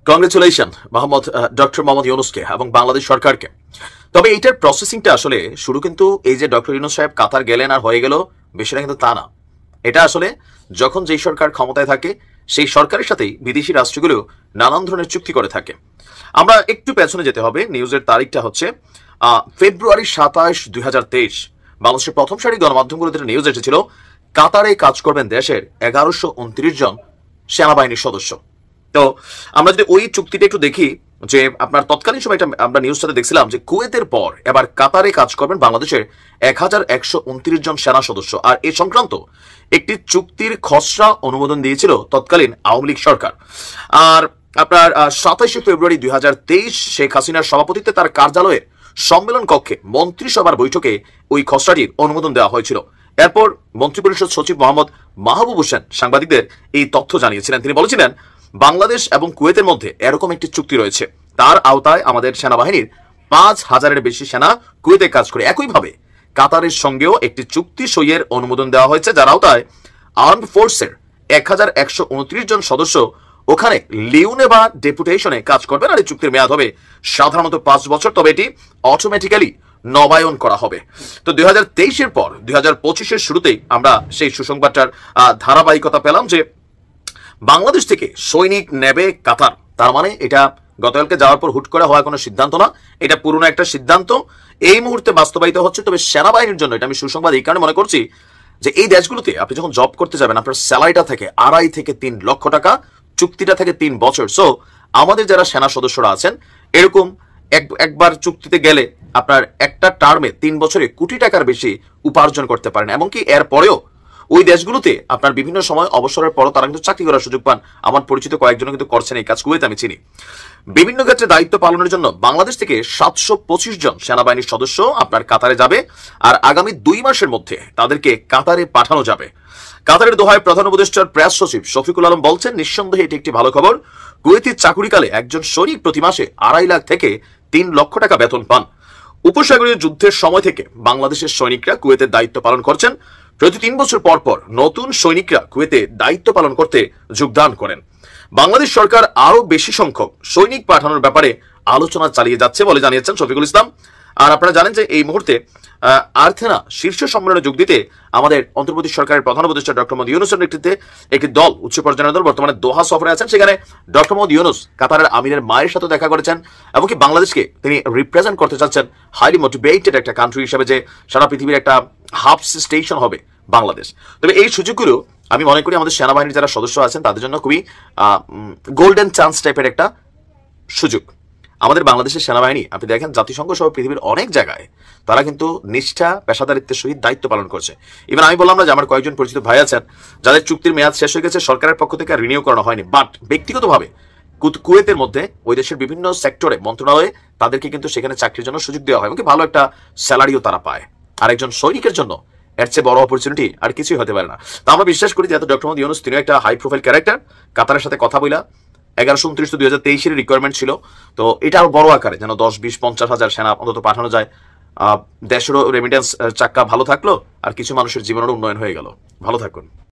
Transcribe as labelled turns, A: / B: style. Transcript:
A: Congratulation doctor Mohammad ইউনূসকে এবং বাংলাদেশ সরকারকে। তবে এইটার প্রসেসিংটা আসলে শুরু কিন্তু এই যে ডক্টর ইউনূস সাহেব কাতার গেলেন আর হয়ে গেল, বিষয়টা কিন্তু তা না। এটা আসলে যখন যেই সরকার ক্ষমতায় থাকে সেই সরকারের সাথেই বিদেশি রাষ্ট্রগুলো নানান ধরনের চুক্তি করে থাকে। আমরা একটু পেছনে যেতে হবে, নিউজের তারিখটা হচ্ছে ফেব্রুয়ারি 27, 2023। বাংলাদেশের প্রথম সারি গণমাধ্যমগুলোতে নিউজ এসেছিল কাতারে কাজ করবেন দেশের 1129 জন সেনাবাহিনীর সদস্য। তো আমরা যদি ওই চুক্তিটা একটু দেখি, যে আপনার তৎকালীন সময়টা আমরা নিউজটাতে দেখছিলাম যে কুয়েতের পর এবার কাতারে কাজ করবেন বাংলাদেশের 1129 জন সেনা সদস্য। আর এ সংক্রান্ত একটি চুক্তির খসড়া অনুমোদন দিয়েছিল তৎকালীন আওয়ামী লীগ সরকার। আর আপনার 27 ফেব্রুয়ারি 2023 শেখ হাসিনার সভাপতিত্বে তার কার্যালয়ের সম্মেলন কক্ষে মন্ত্রিসভার বৈঠকে ওই খসড়াটির অনুমোদন দেওয়া হয়েছিল। এরপর মন্ত্রিপরিষদ সচিব মোহাম্মদ মাহবুব হোসেন সাংবাদিকদের এই তথ্য জানিয়েছিলেন। তিনি বলেছিলেন, বাংলাদেশ এবং কুয়েতের মধ্যে এরকম একটি চুক্তি রয়েছে, তার আওতায় আমাদের সেনাবাহিনীর 5000-এর বেশি সেনা কুয়েতে কাজ করে। একইভাবে কাতারের সঙ্গেও একটি চুক্তি সইয়ের অনুমোদন দেওয়া হয়েছে, যার আওতায় আর্মড ফোর্সের 1129 জন সদস্য ওখানে লিওনে বা ডেপুটেশনে কাজ করবেন। আর এই চুক্তির মেয়াদ হবে সাধারণত 5 বছর, তবে এটি অটোমেটিক্যালি নবায়ন করা হবে। তো 2023-এর পর 2025-এর শুরুতেই আমরা সেই সুসংবাদটার ধারাবাহিকতা পেলাম যে বাংলাদেশ থেকে সৈনিক নেবে কাতার। তার মানে এটা গতকালকে যাওয়ার পর হুট করে হওয়া কোনো সিদ্ধান্ত না, এটা পুরনো একটা সিদ্ধান্ত এই মুহূর্তে বাস্তবায়িত হচ্ছে। তবে সেনাবাহিনীর জন্য এটা আমি সুসংবাদ এই কারণে মনে করছি যে এই দেশগুলোতে আপনি যখন জব করতে যাবেন আপনার স্যালারিটা থেকে 2.5 থেকে 3 লক্ষ টাকা, চুক্তিটা থেকে 3 বছর। সো আমাদের যারা সেনা সদস্যরা আছেন এরকম একবার চুক্তিতে গেলে আপনার একটা টার্মে 3 বছরে কোটি টাকার বেশি উপার্জন করতে পারেন। এমনকি এর পরেও ওই দেশগুলোতে আপনার বিভিন্ন সময় অবসরের পরও তারা কিন্তু চাকরি করার সুযোগ পান। আমার পরিচিত কয়েকজন কিন্তু করছেন এই কাজ, কুয়েতে আমি চিনি। বিভিন্ন ক্ষেত্রে দায়িত্ব পালনের জন্য বাংলাদেশ থেকে 725 জন সেনাবাহিনীর সদস্য আপনার কাতারে যাবে। আর আগামী 2 মাসের মধ্যে তাদেরকে কাতারে পাঠানো যাবে। কাতারের দোহায় প্রধান উপদেষ্টার প্রেস সচিব শফিকুল আলম বলছেন, নিঃসন্দেহে এটি একটি ভালো খবর। কুয়েতের চাকুরিকালে একজন সৈনিক প্রতি মাসে 2.5 লাখ থেকে 3 লক্ষ টাকা বেতন পান। উপসাগরীয় যুদ্ধের সময় থেকে বাংলাদেশের সৈনিকরা কুয়েতের দায়িত্ব পালন করছেন। প্রতি 3 বছর পর পর নতুন সৈনিকরা কুয়েতে দায়িত্ব পালন করতে যোগদান করেন। বাংলাদেশ সরকার আরো বেশি সংখ্যক সৈনিক পাঠানোর ব্যাপারে আলোচনা চালিয়ে যাচ্ছে বলে জানিয়েছেন শফিকুল ইসলাম। আর আপনারা জানেন যে এই মুহূর্তে আর্থেনা শীর্ষ সম্মেলনে যোগ দিতে আমাদের অন্তর্বর্তী সরকারের প্রধান উপদেষ্টা ডক্টর মোহাম্মদ ইউনূসের নেতৃত্বে একটি দল, উচ্চ পর্যায়ের দল বর্তমানে দোহা সফরে আছেন। সেখানে ডক্টর মোহাম্মদ ইউনূস কাতারের আমিরের মায়ের সাথে দেখা করেছেন, এমনকি বাংলাদেশকে তিনি রিপ্রেজেন্ট করতে চাচ্ছেন হাইলি মোটিভেটেড একটা কান্ট্রি হিসেবে, যে সারা পৃথিবীর একটা হাব স্টেশন হবে বাংলাদেশ। তবে এই সুযোগগুলো আমি মনে করি আমাদের সেনাবাহিনীর যারা সদস্য আছেন তাদের জন্য খুবই গোল্ডেন চান্স টাইপের একটা সুযোগ। আমাদের বাংলাদেশের সেনাবাহিনী আপনি দেখেন জাতিসংঘ সহ পৃথিবীর অনেক জায়গায় তারা কিন্তু নিষ্ঠা পেশাদারিত্বের সহিত দায়িত্ব পালন করছে। ইভেন আমি বললাম না যে আমার কয়েকজন পরিচিত ভাই আছেন যাদের চুক্তির মেয়াদ শেষ হয়ে গেছে, সরকারের পক্ষ থেকে রিনিউ করানো হয়নি, বাট ব্যক্তিগতভাবে কুয়েতের মধ্যে ওই দেশের বিভিন্ন সেক্টরে মন্ত্রণালয়ে তাদেরকে কিন্তু সেখানে চাকরির জন্য সুযোগ দেওয়া হয়, এমনকি ভালো একটা স্যালারিও তারা পায়। আর একজন সৈনিকের জন্য এর চেয়ে বড় অপরচুনিটি আর কিছুই হতে পারে না। তো আমরা বিশ্বাস করি যে ডক্টর মোহাম্মদ ইউনূস তিনি একটা হাই প্রোফাইল ক্যারেক্টার। কাতারের সাথে কথা বইলা 1129 তো 2023-এর রিকোয়ারমেন্ট ছিল, তো এটা আরো বড় আকারে যেন 10, 20, 50 হাজার সেনা অন্তত পাঠানো যায়। দেশেরও রেমিটেন্স চাক্কা ভালো থাকলো আর কিছু মানুষের জীবনেরও উন্নয়ন হয়ে গেল। ভালো থাকুন।